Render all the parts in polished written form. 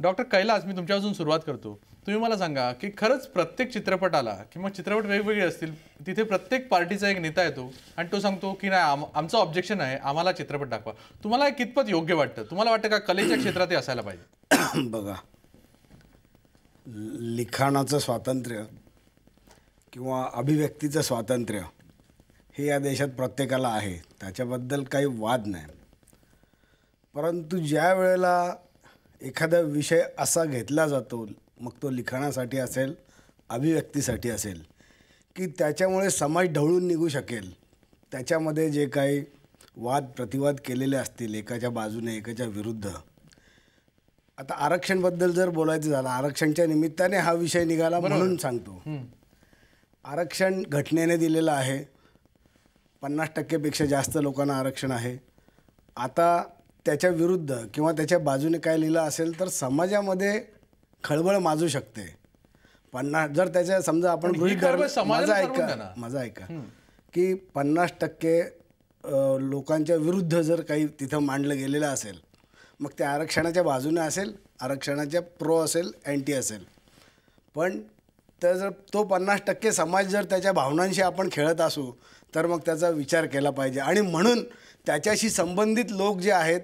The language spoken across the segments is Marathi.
डॉक्टर कैलास, मी तुमच्यापासून सुरुवात करतो. तुम्ही मला सांगा की खरंच प्रत्येक चित्रपटाला किंवा चित्रपट वेगवेगळे असतील तिथे प्रत्येक पार्टीचा एक नेता येतो आणि तो सांगतो की नाही आमचं ऑब्जेक्शन आहे, आम्हाला चित्रपट दाखवा. तुम्हाला हे कितपत योग्य वाटतं? तुम्हाला वाटतं का कलेच्या क्षेत्रात हे असायला पाहिजे? बघा, लिखाणाचं स्वातंत्र्य किंवा अभिव्यक्तीचं स्वातंत्र्य हे या देशात प्रत्येकाला आहे, त्याच्याबद्दल काही वाद नाही. परंतु ज्या वेळेला एखादा विषय असा घेतला जातो, मग तो लिखाणासाठी असेल, अभिव्यक्तीसाठी असेल, की त्याच्यामुळे समाज ढवळून निघू शकेल, त्याच्यामध्ये जे काही वाद प्रतिवाद केलेले असतील एकाच्या बाजूने एकाच्या विरुद्ध. आता आरक्षणबद्दल जर बोलायचं झालं, आरक्षणच्या निमित्ताने हा विषय निघाला म्हणून सांगतो. आरक्षण घटनेने दिलेलं आहे, 50% जास्त लोकांना आरक्षण आहे. आता त्याच्या विरुद्ध किंवा त्याच्या बाजूने काय लिहिलं असेल तर समाजामध्ये खळबळ माजू शकते. 50 जर त्याच्या समजा आपण माझं ऐका की 50% लोकांच्या विरुद्ध जर काही तिथं मांडलं गेलेलं असेल, मग ते आरक्षणाच्या बाजूने असेल, आरक्षणाच्या प्रो असेल, अँटी असेल. पण तर जर तो 50% समाज जर त्याच्या भावनांशी आपण खेळत असू तर मग त्याचा विचार केला पाहिजे. आणि म्हणून त्याच्याशी संबंधित लोक जे आहेत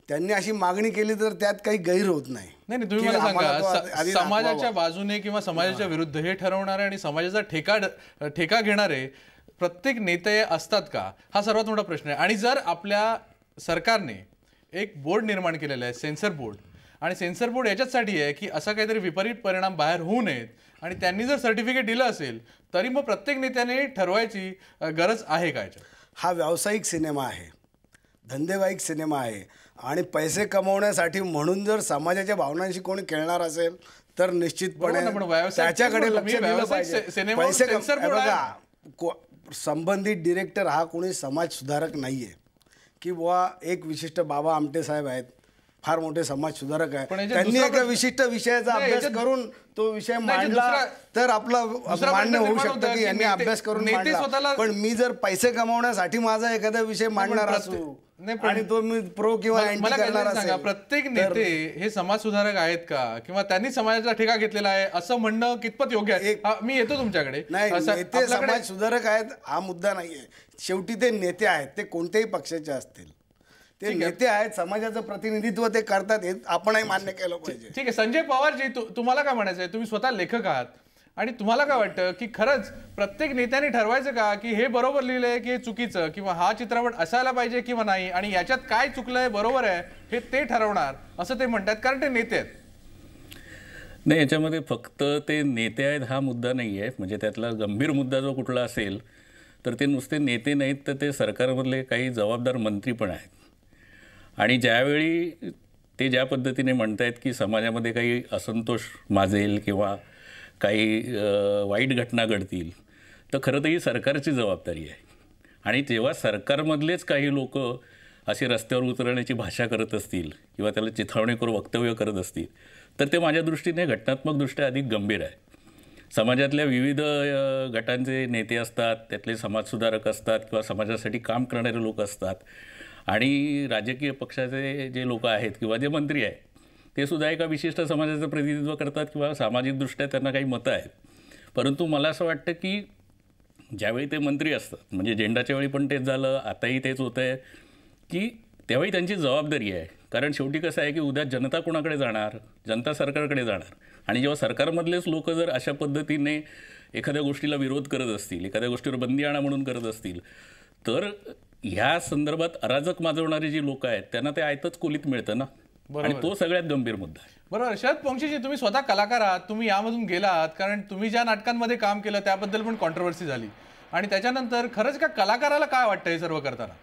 त्यांनी अशी मागणी केली तर त्यात काही गैर होत नाही. नाही, तुम्ही मला सांगा, समाजाच्या बाजूने किंवा समाजाच्या विरुद्ध हे ठरवणारे आणि समाजाचा ठेका घेणारे प्रत्येक नेते असतात का, हा सर्वात मोठा प्रश्न आहे. आणि जर आपल्या सरकारने एक बोर्ड निर्माण केलेला आहे, सेन्सर बोर्ड, आणि सेन्सर बोर्ड याच्यासाठी आहे की असा काहीतरी विपरीत परिणाम बाहेर होऊ नयेत, आणि त्यांनी जर सर्टिफिकेट दिलं असेल तरी मग प्रत्येक नेत्याने ठरवायची गरज आहे का? हा व्यावसायिक सिनेमा आहे, धंदेवाईक सिनेमा आहे, आणि पैसे कमवण्यासाठी म्हणून जर समाजाच्या भावनांशी कोणी खेळणार असेल तर निश्चितपणे त्याच्याकडे लक्ष दिलं पाहिजे. पैसे बघा, संबंधित डिरेक्टर हा कोणी समाज सुधारक नाही आहे की बुवा एक विशिष्ट बाबा आमटे साहेब आहेत, फार मोठे समाज सुधारक आहे, त्यांनी एका विशिष्ट विषयाचा अभ्यास करून तो विषय मांडला तर आपलं मान्य होऊ शकतं की यांनी अभ्यास करून मांडला. पण मी जर पैसे कमवण्यासाठी माझा एखादा विषय मांडणार असू आणि तो मी प्रो किंवा अँटी करणार असेल, प्रत्येक नेते हे समाज सुधारक आहेत का किंवा त्यांनी समाजाचा ठेका घेतलेला आहे असं म्हणणं कितपत योग्य आहे? मी येतो तुमच्याकडे. नाही, नेते समाज सुधारक आहेत हा मुद्दा नाहीये. शेवटी ते नेते आहेत, ते कोणत्याही पक्षाचे असतील, ते नेते आहेत, समाजाचं प्रतिनिधित्व ते करतात, हे आपणही मान्य केलं पाहिजे. ठीक आहे. संजय पवारजी, तुम्हाला काय म्हणायचं आहे? तुम्ही स्वतः लेखक आहात आणि तुम्हाला काय वाटतं की खरंच प्रत्येक नेत्याने ठरवायचं का की हे बरोबर लिहिलंय की हे चुकीचं, किंवा हा चित्रपट असायला पाहिजे किंवा नाही, आणि याच्यात काय चुकलंय बरोबर आहे हे ते ठरवणार असं ते म्हणतात कारण ते नेते आहेत? नाही, याच्यामध्ये फक्त ते नेते आहेत हा मुद्दा नाही आहे. म्हणजे त्यातला गंभीर मुद्दा जो कुठला असेल तर ते नुसते नेते नाहीत तर ते सरकारमधले काही जबाबदार मंत्री पण आहेत. आणि ज्यावेळी ते ज्या पद्धतीने म्हणतायत की समाजामध्ये काही असंतोष माजेल किंवा काही वाईट घटना घडतील, तर खरं तर ही सरकारची जबाबदारी आहे. आणि जेव्हा सरकारमधलेच काही लोक अशी रस्त्यावर उतरण्याची भाषा करत असतील किंवा त्याला चिथावणी करून वक्तव्य करत असतील तर ते माझ्या दृष्टीने घटनात्मकदृष्ट्या अधिक गंभीर आहे. समाजातल्या विविध गटांचे नेते असतात, त्यातले समाजसुधारक असतात किंवा समाजासाठी काम करणारे लोक असतात, आणि राजकीय पक्षाचे जे लोक आहेत किंवा जे मंत्री आहेत ते सुद्धा एका विशिष्ट समाजाचं प्रतिनिधित्व करतात किंवा सामाजिकदृष्ट्या त्यांना काही मतं आहेत. परंतु मला असं वाटतं की ज्यावेळी ते मंत्री असतात, म्हणजे झेंडाच्या वेळी पण तेच झालं, आताही तेच होतं आहे, की तेव्हाही त्यांची जबाबदारी आहे. कारण शेवटी कसं आहे की उद्या जनता कोणाकडे जाणार? जनता सरकारकडे जाणार. आणि जेव्हा सरकारमधलेच लोक जर अशा पद्धतीने एखाद्या गोष्टीला विरोध करत असतील, एखाद्या गोष्टीवर बंदी आणा म्हणून करत असतील, तर ह्या संदर्भात अराजक माजवणारी जी लोक आहेत त्यांना ते आयतच कोलीत मिळतं ना. आणि तो सगळ्यात गंभीर मुद्दा आहे. बरोबर. शरद पोंक्षीजी, तुम्ही स्वतः कलाकार आहात, तुम्ही यामधून गेलात, कारण तुम्ही ज्या नाटकांमध्ये काम केलं त्याबद्दल पण कॉन्ट्रोवर्सी झाली, आणि त्याच्यानंतर खरंच का कलाकाराला काय वाटतं हे सर्व करताना?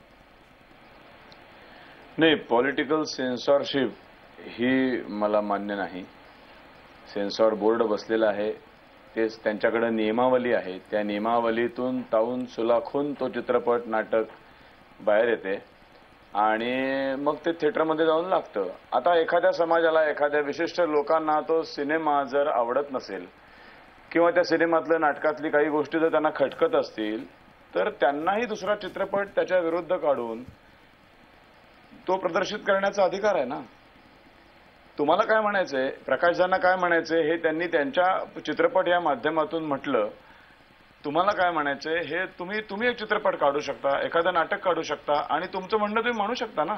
नाही, पॉलिटिकल सेन्सॉरशिप ही मला मान्य नाही. सेन्सॉर बोर्ड बसलेला आहे, तेच त्यांच्याकडे नियमावली आहे, त्या नियमावलीतून तावून सुलाखून तो चित्रपट नाटक बाहेर येते आणि मग ते थिएटरमध्ये जाऊन लागतं. आता एखाद्या समाजाला, एखाद्या विशिष्ट लोकांना तो सिनेमा जर आवडत नसेल किंवा त्या सिनेमातल्या नाटकातली काही गोष्टी जर त्यांना खटकत असतील तर त्यांनाही दुसरा चित्रपट त्याच्या विरुद्ध काढून तो प्रदर्शित करण्याचा अधिकार आहे ना. तुम्हाला काय म्हणायचंय, प्रकाशदांना काय म्हणायचंय हे त्यांनी त्यांच्या चित्रपट या माध्यमातून म्हटलं. तुम्हाला काय म्हणायचंय हे तुम्ही एक चित्रपट काढू शकता, एखादं नाटक काढू शकता आणि तुमचं म्हणणं तुम्ही म्हणू शकता ना.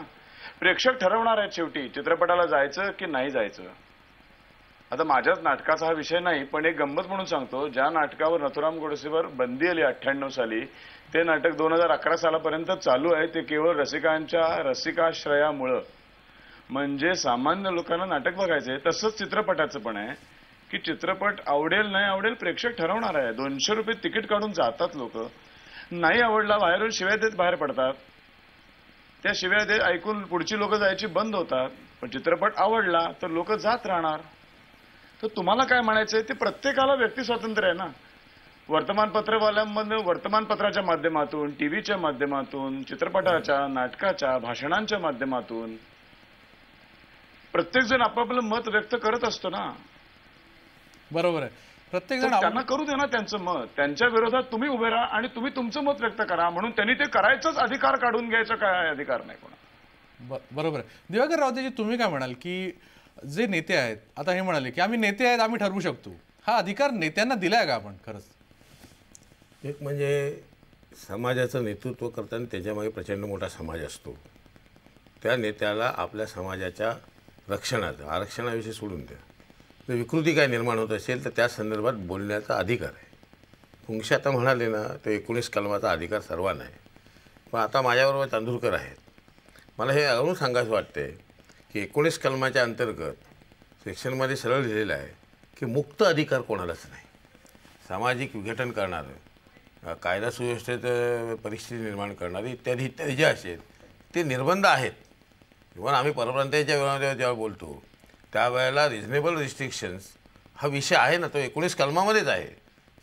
प्रेक्षक ठरवणार आहेत शेवटी चित्रपटाला जायचं की नाही जायचं. आता माझ्याच नाटकाचा हा विषय नाही, पण एक गंमत म्हणून सांगतो. ज्या नाटकावर नथुराम गोडसेवर बंदी आली 98 साली, ते नाटक 2011 सालापर्यंत चालू आहे. ते केवळ रसिकांच्या रसिकाश्रयामुळं, म्हणजे सामान्य लोकांना नाटक बघायचंय. तसंच चित्रपटाचं पण आहे की चित्रपट आवडेल नाही आवडेल प्रेक्षक ठरवणार आहे. 200 रुपये तिकीट काढून जातात लोक, नाही आवडला बाहेरून शिव्या देत बाहेर पडतात. त्या शिव्या देत ऐकून पुढची लोक जायची बंद होतात. पण चित्रपट आवडला तर लोक जात राहणार. तर तुम्हाला काय म्हणायचंय ते प्रत्येकाला व्यक्ती स्वातंत्र्य आहे ना. वर्तमानपत्रवाल्यांमध्ये वर्तमानपत्राच्या माध्यमातून, टीव्हीच्या माध्यमातून, चित्रपटाच्या, नाटकाच्या, भाषणांच्या माध्यमातून प्रत्येक जण आपापलं मत व्यक्त करत असतो ना. बरोबर आहे. प्रत्येक जण त्यांना करू दे ना त्यांचं मत. त्यांच्या विरोधात तुम्ही उभे राहा आणि तुम्ही तुमचं मत व्यक्त करा. म्हणून त्यांनी ते करायचंच अधिकार काढून घ्यायचा काय अधिकार नाही कोणा. बरोबर आहे. दिवाकर रावतेजी, तुम्ही काय म्हणाल की जे नेते आहेत, आता हे म्हणाले की आम्ही नेते आहेत, आम्ही ठरवू शकतो, हा अधिकार नेत्यांना दिलाय का आपण खरंच? एक म्हणजे समाजाचं नेतृत्व करताना त्याच्यामागे प्रचंड मोठा समाज असतो. त्या नेत्याला आपल्या समाजाच्या रक्षणाचं, आरक्षणाविषयी सोडून द्या, जर विकृती काय निर्माण होत असेल तर त्या संदर्भात बोलण्याचा अधिकार आहे. पुंगशी आता म्हणाले ना, तो 19 कलमाचा अधिकार सर्वांना आहे. पण आता माझ्याबरोबर चांदूरकर आहेत. मला हे अजून सांगायचं वाटते की 19 कलमाच्या अंतर्गत सेक्शनमध्ये सरळ लिहिलेलं आहे की मुक्त अधिकार कोणालाच नाही. सामाजिक विघटन करणारं, कायदा सुव्यवस्थेत परिस्थिती निर्माण करणारे इत्यादी इत्यादी जे असेल ते निर्बंध आहेत. इव्हन आम्ही परप्रांतीयांच्या वेळामध्ये जेव्हा बोलतो त्यावेळेला रिझनेबल रिस्ट्रिक्शन्स हा विषय आहे ना, तो 19 कलमामध्येच आहे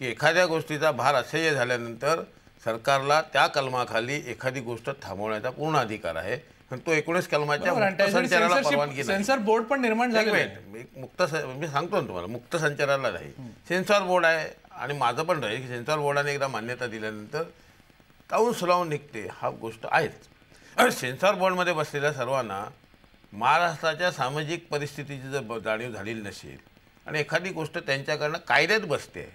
की एखाद्या गोष्टीचा भार असह्य झाल्यानंतर सरकारला त्या कलमाखाली एखादी गोष्ट थांबवण्याचा पूर्ण अधिकार आहे. पण तो 19 कलमाच्या मुक्त संचाराला परवानगी नाही. सेन्सर बोर्ड पण निर्माण झालेलं आहे. मुक्त मी सांगतो ना तुम्हाला, मुक्त संचाराला नाही, सेन्सॉर बोर्ड आहे. आणि माझं पण राहील की सेन्सॉर बोर्डाने एकदा मान्यता दिल्यानंतर ताऊन सुलावून निघते, हा गोष्ट आहेच. सेन्सॉर बोर्डमध्ये बसलेल्या सर्वांना महाराष्ट्राच्या सामाजिक परिस्थितीची जर जाणीव झालेली नसेल आणि एखादी गोष्ट त्यांच्याकडनं कायद्यात बसते आहे,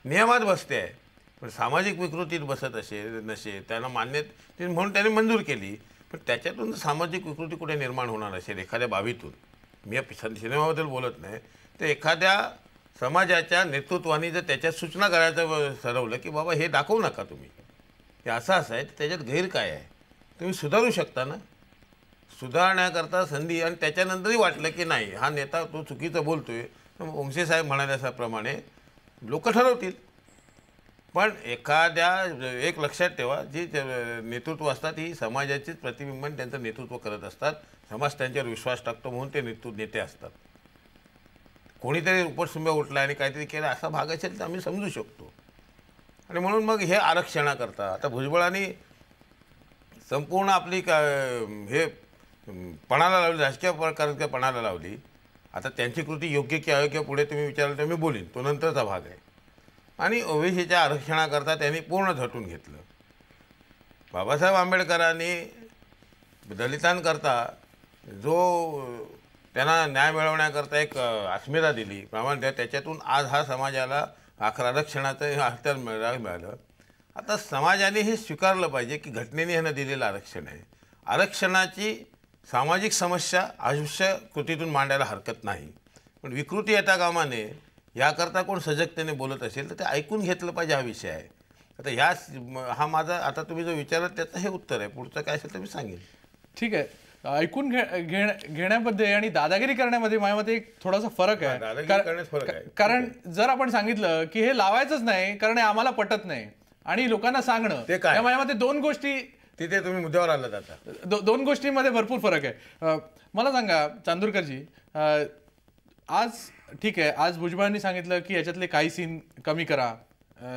नियमात बसते आहे, पण सामाजिक विकृतीत बसत नसेल, त्यांना मान्यता म्हणून त्यांनी मंजूर केली, पण त्याच्यातून सामाजिक विकृती कुठे निर्माण होणार असेल एखाद्या बाबीतून, मी सिनेमाबद्दल बोलत नाही, तर एखाद्या समाजाच्या नेतृत्वाने जर त्याच्यात सूचना करायचं ठरवलं की बाबा हे दाखवू नका तुम्ही, हे असं आहे, त्याच्यात गैर काय आहे, तुम्ही सुधारू शकता ना. सुधारण्याकरता संधी, आणि त्याच्यानंतरही वाटलं की नाही हा नेता तो चुकीचं बोलतोय, वंशे साहेब म्हणाल्याप्रमाणे लोक ठरवतील. पण एखाद्या एक लक्षात ठेवा, जी नेतृत्व असतात ही समाजाचीच प्रतिबिंबन त्यांचं नेतृत्व करत असतात. समाज त्यांच्यावर विश्वास टाकतो म्हणून ते नेते असतात. कोणीतरी उपसुंब्या उठला आणि काहीतरी केलं असा भाग असेल तर आम्ही समजू शकतो. आणि म्हणून मग हे आरक्षणाकरता आता भुजबळांनी संपूर्ण आपली हे पणाला लावली, राजकीय प्रकारच्या पणाला लावली. आता त्यांची कृती योग्य की अयोग्य पुढे तुम्ही विचारलं तर मी बोलीन, तो नंतरचा भाग आहे. आणि ओबीसीच्या आरक्षणाकरता त्यांनी पूर्ण झटून घेतलं. बाबासाहेब आंबेडकरांनी दलितांकरता जो त्यांना न्याय मिळवण्याकरता एक अस्मिता दिली, प्रामाणिक, त्याच्यातून आज हा समाजाला आरक्षणाचं हत्यार मिळालं. आता समाजाने हे स्वीकारलं पाहिजे की घटनेने ह्यांना दिलेलं आरक्षण आहे. आरक्षणाची सामाजिक समस्या आयुष्य कृतीतून मांडायला हरकत नाही, पण विकृती येता कामा नये याकरता कोण सजगतेने बोलत असेल तर ते ऐकून घेतलं पाहिजे, हा विषय आहे. आता हा माझा आता तुम्ही जो विचारत त्याचं हे उत्तर आहे. पुढचं काय असेल तर मी सांगेन. ठीक आहे. ऐकून घेण्यामध्ये आणि दादागिरी करण्यामध्ये माझ्या मते एक थोडासा फरक आहे. कारण जर आपण सांगितलं की हे लावायचंच नाही कारण आम्हाला पटत नाही आणि लोकांना सांगणं, ते काय माझ्या मते दोन गोष्टी, तिथे तुम्ही मुद्द्यावर आलात. आता दोन गोष्टींमध्ये भरपूर फरक आहे. मला सांगा चांदूरकरजी, आज ठीक आहे, आज भुजबळांनी सांगितलं की याच्यातले काही सीन कमी करा,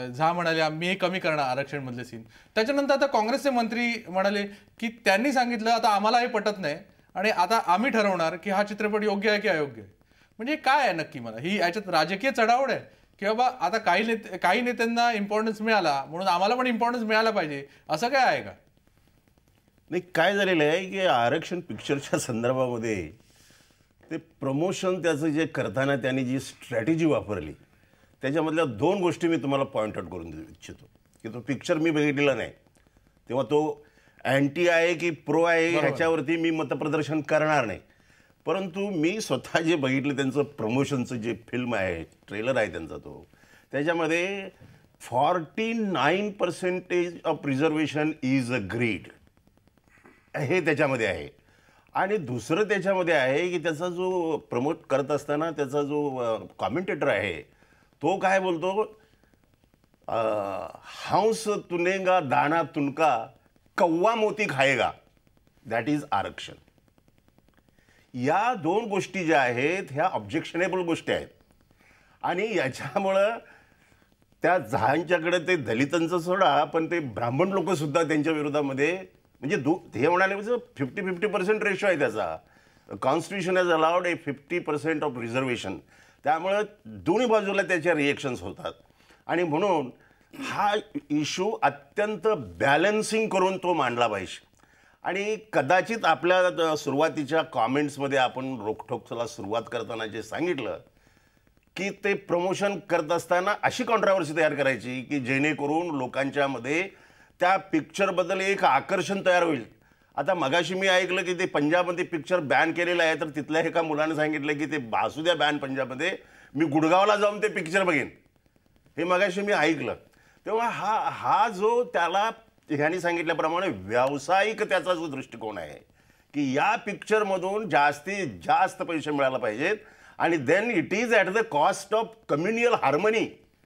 झा म्हणाले मी हे कमी करणार आरक्षण मधले सीन. त्याच्यानंतर आता काँग्रेसचे मंत्री म्हणाले की त्यांनी सांगितलं आता आम्हाला हे पटत नाही आणि आता आम्ही ठरवणार की हा चित्रपट योग्य आहे की अयोग्य आहे. म्हणजे काय आहे नक्की? मला ही याच्यात राजकीय चढाओढ आहे की बाबा आता काही नेत्यांना इम्पॉर्टन्स मिळाला म्हणून आम्हाला पण इम्पॉर्टन्स मिळाला पाहिजे, असं काय आहे का? नाही, काय झालेलं आहे की आरक्षण पिक्चरच्या संदर्भामध्ये ते प्रमोशन त्याचं जे करताना त्यांनी जी स्ट्रॅटेजी वापरली त्याच्यामधल्या 2 गोष्टी मी तुम्हाला पॉईंट आउट करून देऊ इच्छितो की तो पिक्चर मी बघितलेला नाही, तेव्हा तो अँटी आहे की प्रो आहे ह्याच्यावरती मी मतप्रदर्शन करणार नाही. परंतु मी स्वतः जे बघितलं त्यांचं प्रमोशनचं जे फिल्म आहे, ट्रेलर आहे त्यांचा, तो त्याच्यामध्ये 49% of reservation is agreed हे त्याच्यामध्ये आहे. आणि दुसरं त्याच्यामध्ये आहे की त्याचा जो प्रमोट करत असताना त्याचा जो कॉमेंटेटर आहे तो काय बोलतो, हंस तुनेगा दाना तुनका कौवा मोती खाएगा, दॅट इज आरक्षण. या 2 गोष्टी ज्या आहेत ह्या ऑब्जेक्शनेबल गोष्टी आहेत. आणि याच्यामुळं त्या जहांच्याकडे ते दलितांचं सोडा, पण ते ब्राह्मण लोक सुद्धा त्यांच्या विरोधामध्ये, म्हणजे हे म्हणाले 50-50% रेशो आहे त्याचा. Constitution has allowed 50% of reservation. त्यामुळं दोन्ही बाजूला त्याच्या रिएक्शन्स होतात. आणि म्हणून हा इश्यू अत्यंत बॅलन्सिंग करून तो मांडला पाहिजे. आणि कदाचित आपल्या सुरुवातीच्या कॉमेंट्समध्ये आपण रोखठोकला सुरुवात करताना जे सांगितलं की ते प्रमोशन करत असताना अशी कॉन्ट्रावर्सी तयार करायची की जेणेकरून लोकांच्यामध्ये त्या पिक्चरबद्दल एक आकर्षण तयार होईल. आता मगाशी मी ऐकलं की ते पंजाबमध्ये पिक्चर बॅन केलेलं आहे, तर तिथल्या एका मुलाने सांगितलं की ते असू द्या बॅन पंजाबमध्ये, मी गुडगावला जाऊन ते पिक्चर बघेन. हे मगाशी मी ऐकलं. तेव्हा हा जो त्याला ह्यांनी सांगितल्याप्रमाणे व्यावसायिक त्याचा जो दृष्टिकोन आहे की या पिक्चरमधून जास्तीत जास्त पैसे मिळायला पाहिजेत आणि then it is at the cost of communal harmony.